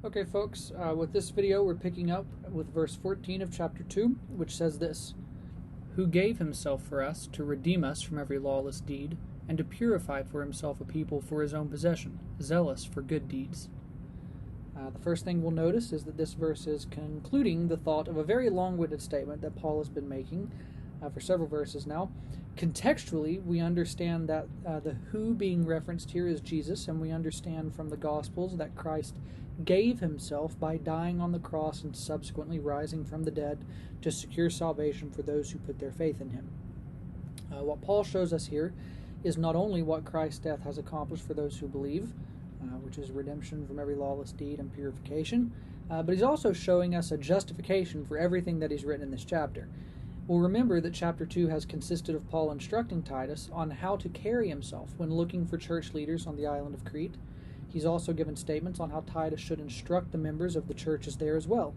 Okay, folks, with this video, we're picking up with verse 14 of chapter 2, which says this: "Who gave himself for us to redeem us from every lawless deed, and to purify for himself a people for his own possession, zealous for good deeds." The first thing we'll notice is that this verse is concluding the thought of a very long-winded statement that Paul has been making for several verses now. Contextually, we understand that the who being referenced here is Jesus, and we understand from the Gospels that Christ gave himself by dying on the cross and subsequently rising from the dead to secure salvation for those who put their faith in him. What Paul shows us here is not only what Christ's death has accomplished for those who believe, which is redemption from every lawless deed and purification, but he's also showing us a justification for everything that he's written in this chapter. We'll remember that chapter 2 has consisted of Paul instructing Titus on how to carry himself when looking for church leaders on the island of Crete. He's also given statements on how Titus should instruct the members of the churches there as well.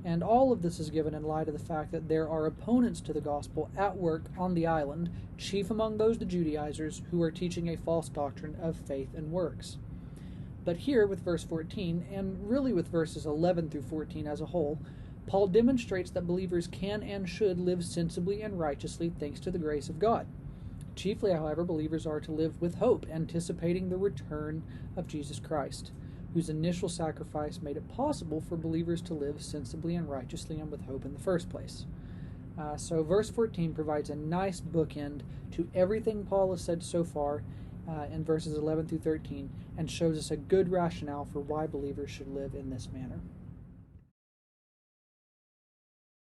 And all of this is given in light of the fact that there are opponents to the gospel at work on the island, chief among those the Judaizers, who are teaching a false doctrine of faith and works. But here with verse 14, and really with verses 11 through 14 as a whole, Paul demonstrates that believers can and should live sensibly and righteously thanks to the grace of God. Chiefly, however, believers are to live with hope, anticipating the return of Jesus Christ, whose initial sacrifice made it possible for believers to live sensibly and righteously and with hope in the first place. So verse 14 provides a nice bookend to everything Paul has said so far in verses 11 through 13, and shows us a good rationale for why believers should live in this manner.